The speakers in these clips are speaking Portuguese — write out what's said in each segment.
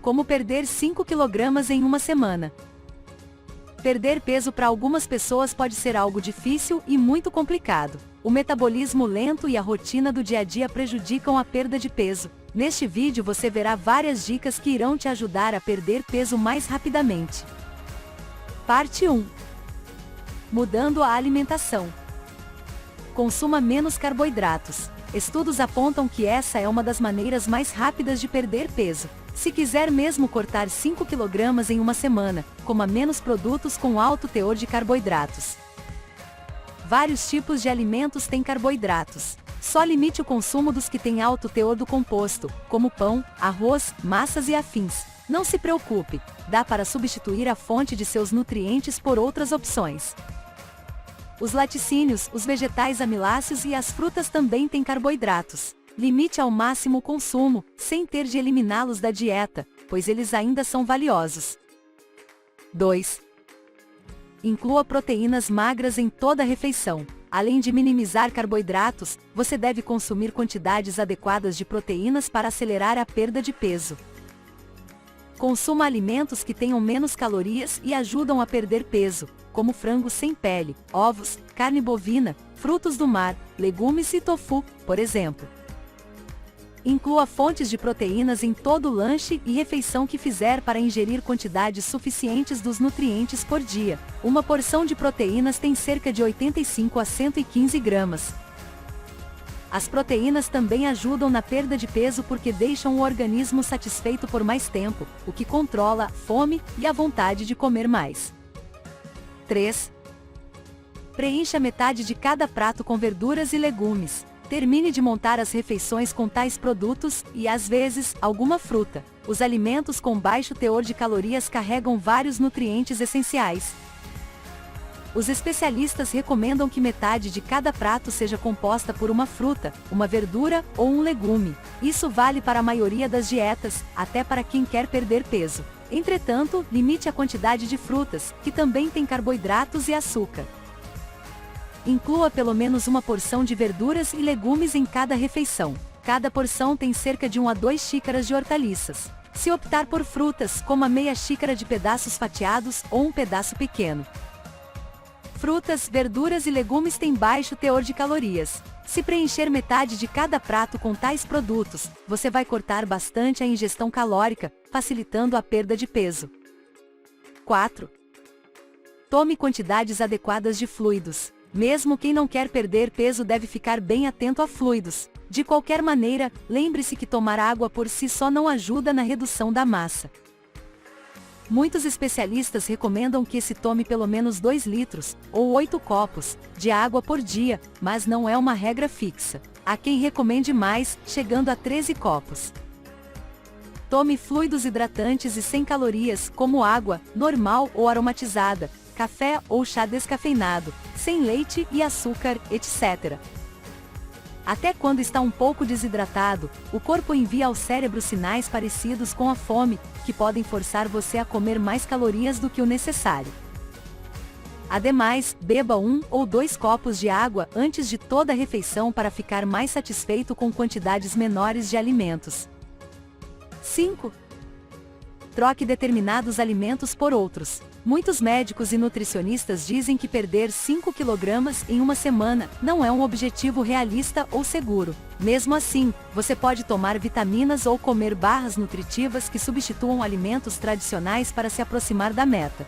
Como perder 5 kg em uma semana. Perder peso para algumas pessoas pode ser algo difícil e muito complicado. O metabolismo lento e a rotina do dia a dia prejudicam a perda de peso. Neste vídeo você verá várias dicas que irão te ajudar a perder peso mais rapidamente. Parte 1. Mudando a alimentação. Consuma menos carboidratos. Estudos apontam que essa é uma das maneiras mais rápidas de perder peso. Se quiser mesmo cortar 5 kg em uma semana, coma menos produtos com alto teor de carboidratos. Vários tipos de alimentos têm carboidratos. Só limite o consumo dos que têm alto teor do composto, como pão, arroz, massas e afins. Não se preocupe, dá para substituir a fonte de seus nutrientes por outras opções. Os laticínios, os vegetais amiláceos e as frutas também têm carboidratos. Limite ao máximo o consumo, sem ter de eliminá-los da dieta, pois eles ainda são valiosos. 2. Inclua proteínas magras em toda a refeição. Além de minimizar carboidratos, você deve consumir quantidades adequadas de proteínas para acelerar a perda de peso. Consuma alimentos que tenham menos calorias e ajudam a perder peso, como frango sem pele, ovos, carne bovina, frutos do mar, legumes e tofu, por exemplo. Inclua fontes de proteínas em todo lanche e refeição que fizer para ingerir quantidades suficientes dos nutrientes por dia. Uma porção de proteínas tem cerca de 85 a 115 gramas. As proteínas também ajudam na perda de peso porque deixam o organismo satisfeito por mais tempo, o que controla a fome e a vontade de comer mais. 3. Preencha metade de cada prato com verduras e legumes. Termine de montar as refeições com tais produtos e, às vezes, alguma fruta. Os alimentos com baixo teor de calorias carregam vários nutrientes essenciais. Os especialistas recomendam que metade de cada prato seja composta por uma fruta, uma verdura ou um legume. Isso vale para a maioria das dietas, até para quem quer perder peso. Entretanto, limite a quantidade de frutas, que também têm carboidratos e açúcar. Inclua pelo menos uma porção de verduras e legumes em cada refeição. Cada porção tem cerca de 1 a 2 xícaras de hortaliças. Se optar por frutas, coma meia xícara de pedaços fatiados ou um pedaço pequeno. Frutas, verduras e legumes têm baixo teor de calorias. Se preencher metade de cada prato com tais produtos, você vai cortar bastante a ingestão calórica, facilitando a perda de peso. 4. Tome quantidades adequadas de fluidos. Mesmo quem não quer perder peso deve ficar bem atento a fluidos. De qualquer maneira, lembre-se que tomar água por si só não ajuda na redução da massa. Muitos especialistas recomendam que se tome pelo menos 2 litros, ou 8 copos, de água por dia, mas não é uma regra fixa. Há quem recomende mais, chegando a 13 copos. Tome fluidos hidratantes e sem calorias, como água, normal ou aromatizada, café ou chá descafeinado, sem leite e açúcar, etc. Até quando está um pouco desidratado, o corpo envia ao cérebro sinais parecidos com a fome, que podem forçar você a comer mais calorias do que o necessário. Ademais, beba 1 ou 2 copos de água antes de toda a refeição para ficar mais satisfeito com quantidades menores de alimentos. 5. Troque determinados alimentos por outros. Muitos médicos e nutricionistas dizem que perder 5 kg em uma semana não é um objetivo realista ou seguro. Mesmo assim, você pode tomar vitaminas ou comer barras nutritivas que substituam alimentos tradicionais para se aproximar da meta.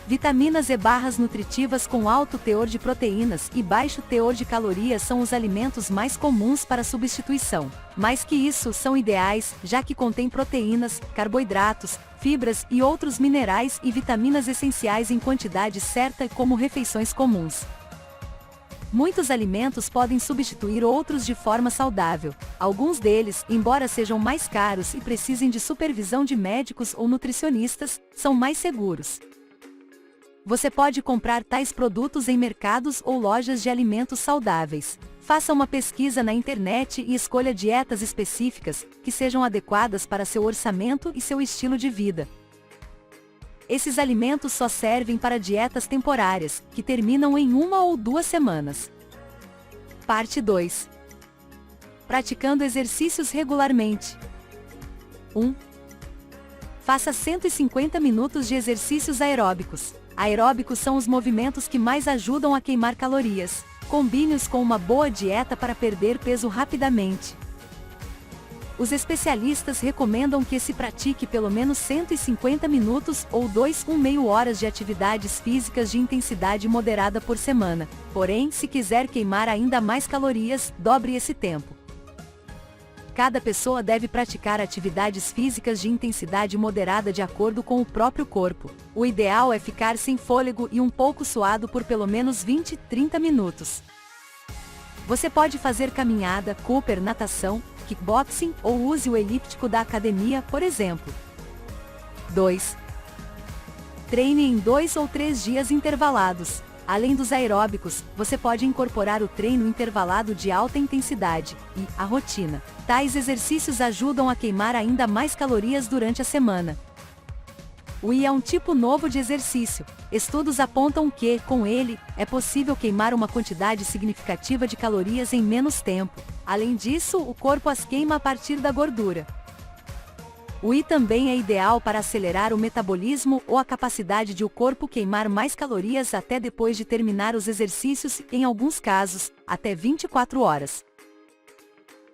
Vitaminas e barras nutritivas com alto teor de proteínas e baixo teor de calorias são os alimentos mais comuns para substituição. Mais que isso, são ideais, já que contêm proteínas, carboidratos, fibras e outros minerais e vitaminas essenciais em quantidade certa como refeições comuns. Muitos alimentos podem substituir outros de forma saudável. Alguns deles, embora sejam mais caros e precisem de supervisão de médicos ou nutricionistas, são mais seguros. Você pode comprar tais produtos em mercados ou lojas de alimentos saudáveis. Faça uma pesquisa na internet e escolha dietas específicas, que sejam adequadas para seu orçamento e seu estilo de vida. Esses alimentos só servem para dietas temporárias, que terminam em 1 ou 2 semanas. Parte 2. Praticando exercícios regularmente. 1. Faça 150 minutos de exercícios aeróbicos. Aeróbicos são os movimentos que mais ajudam a queimar calorias. Combine-os com uma boa dieta para perder peso rapidamente. Os especialistas recomendam que se pratique pelo menos 150 minutos ou 2,5 horas de atividades físicas de intensidade moderada por semana. Porém, se quiser queimar ainda mais calorias, dobre esse tempo. Cada pessoa deve praticar atividades físicas de intensidade moderada de acordo com o próprio corpo. O ideal é ficar sem fôlego e um pouco suado por pelo menos 20-30 minutos. Você pode fazer caminhada, Cooper, natação, kickboxing ou use o elíptico da academia, por exemplo. 2. Treine em 2 ou 3 dias intervalados. Além dos aeróbicos, você pode incorporar o treino intervalado de alta intensidade e a rotina. Tais exercícios ajudam a queimar ainda mais calorias durante a semana. O I é um tipo novo de exercício. Estudos apontam que, com ele, é possível queimar uma quantidade significativa de calorias em menos tempo. Além disso, o corpo as queima a partir da gordura. O I também é ideal para acelerar o metabolismo ou a capacidade de o corpo queimar mais calorias até depois de terminar os exercícios, em alguns casos, até 24 horas.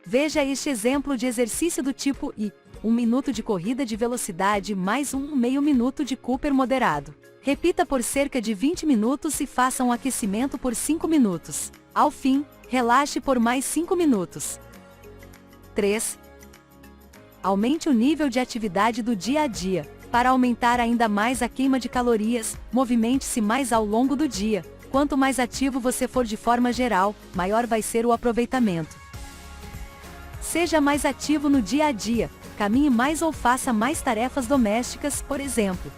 Veja este exemplo de exercício do tipo I. 1 minuto de corrida de velocidade mais meio minuto de Cooper moderado. Repita por cerca de 20 minutos e faça um aquecimento por 5 minutos. Ao fim, relaxe por mais 5 minutos. 3. Aumente o nível de atividade do dia a dia. Para aumentar ainda mais a queima de calorias, movimente-se mais ao longo do dia. Quanto mais ativo você for de forma geral, maior vai ser o aproveitamento. Seja mais ativo no dia a dia. Caminhe mais ou faça mais tarefas domésticas, por exemplo.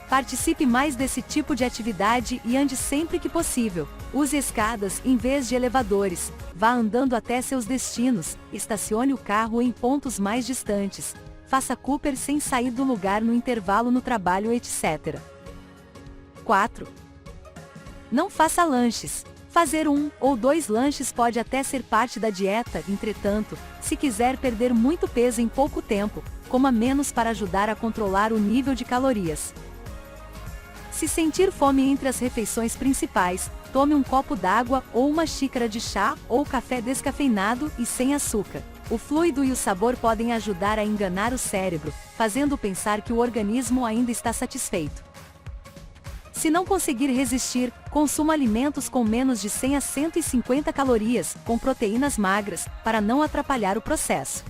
Participe mais desse tipo de atividade e ande sempre que possível. Use escadas em vez de elevadores. Vá andando até seus destinos. Estacione o carro em pontos mais distantes. Faça Cooper sem sair do lugar no intervalo no trabalho, etc. 4. Não faça lanches. Fazer 1 ou 2 lanches pode até ser parte da dieta, entretanto, se quiser perder muito peso em pouco tempo, coma menos para ajudar a controlar o nível de calorias. Se sentir fome entre as refeições principais, tome um copo d'água ou uma xícara de chá ou café descafeinado e sem açúcar. O fluido e o sabor podem ajudar a enganar o cérebro, fazendo pensar que o organismo ainda está satisfeito. Se não conseguir resistir, consuma alimentos com menos de 100 a 150 calorias, com proteínas magras, para não atrapalhar o processo.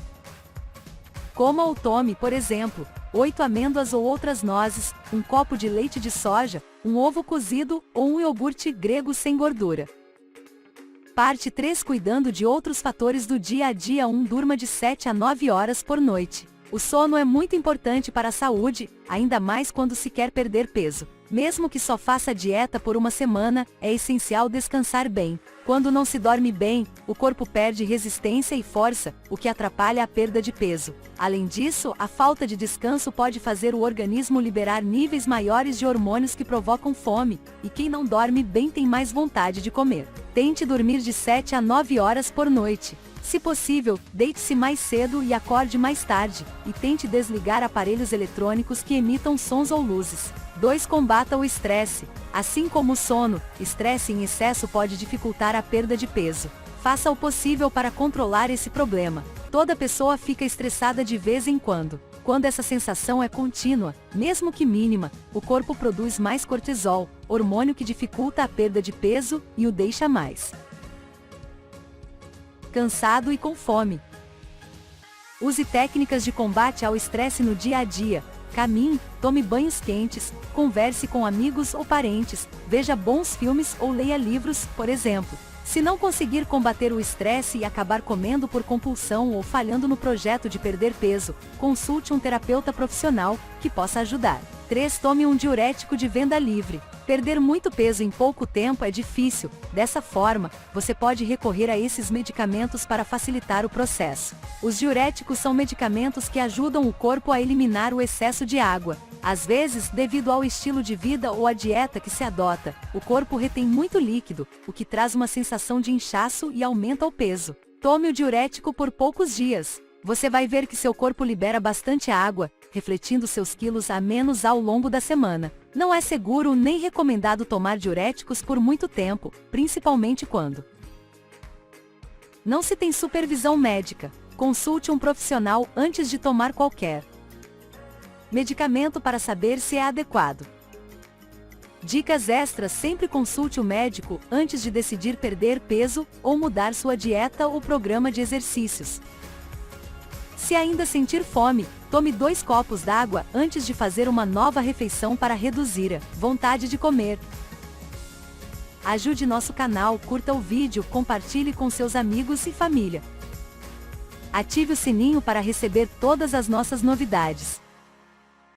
Coma ou tome, por exemplo, 8 amêndoas ou outras nozes, um copo de leite de soja, um ovo cozido ou um iogurte grego sem gordura. Parte 3. Cuidando de outros fatores do dia a dia. 1. Durma de 7 a 9 horas por noite. O sono é muito importante para a saúde, ainda mais quando se quer perder peso. Mesmo que só faça dieta por uma semana, é essencial descansar bem. Quando não se dorme bem, o corpo perde resistência e força, o que atrapalha a perda de peso. Além disso, a falta de descanso pode fazer o organismo liberar níveis maiores de hormônios que provocam fome, e quem não dorme bem tem mais vontade de comer. Tente dormir de 7 a 9 horas por noite. Se possível, deite-se mais cedo e acorde mais tarde, e tente desligar aparelhos eletrônicos que emitam sons ou luzes. 2. Combata o estresse. Assim como o sono, estresse em excesso pode dificultar a perda de peso. Faça o possível para controlar esse problema. Toda pessoa fica estressada de vez em quando. Quando essa sensação é contínua, mesmo que mínima, o corpo produz mais cortisol, hormônio que dificulta a perda de peso e o deixa mais cansado e com fome. Use técnicas de combate ao estresse no dia a dia. Caminhe, tome banhos quentes, converse com amigos ou parentes, veja bons filmes ou leia livros, por exemplo. Se não conseguir combater o estresse e acabar comendo por compulsão ou falhando no projeto de perder peso, consulte um terapeuta profissional, que possa ajudar. 3. Tome um diurético de venda livre. Perder muito peso em pouco tempo é difícil, dessa forma, você pode recorrer a esses medicamentos para facilitar o processo. Os diuréticos são medicamentos que ajudam o corpo a eliminar o excesso de água. Às vezes, devido ao estilo de vida ou à dieta que se adota, o corpo retém muito líquido, o que traz uma sensação de inchaço e aumenta o peso. Tome o diurético por poucos dias. Você vai ver que seu corpo libera bastante água, refletindo seus quilos a menos ao longo da semana. Não é seguro nem recomendado tomar diuréticos por muito tempo, principalmente quando não se tem supervisão médica. Consulte um profissional antes de tomar qualquer medicamento para saber se é adequado. Dicas extras: sempre consulte o médico antes de decidir perder peso ou mudar sua dieta ou programa de exercícios. Se ainda sentir fome, tome 2 copos d'água antes de fazer uma nova refeição para reduzir a vontade de comer. Ajude nosso canal, curta o vídeo, compartilhe com seus amigos e família. Ative o sininho para receber todas as nossas novidades.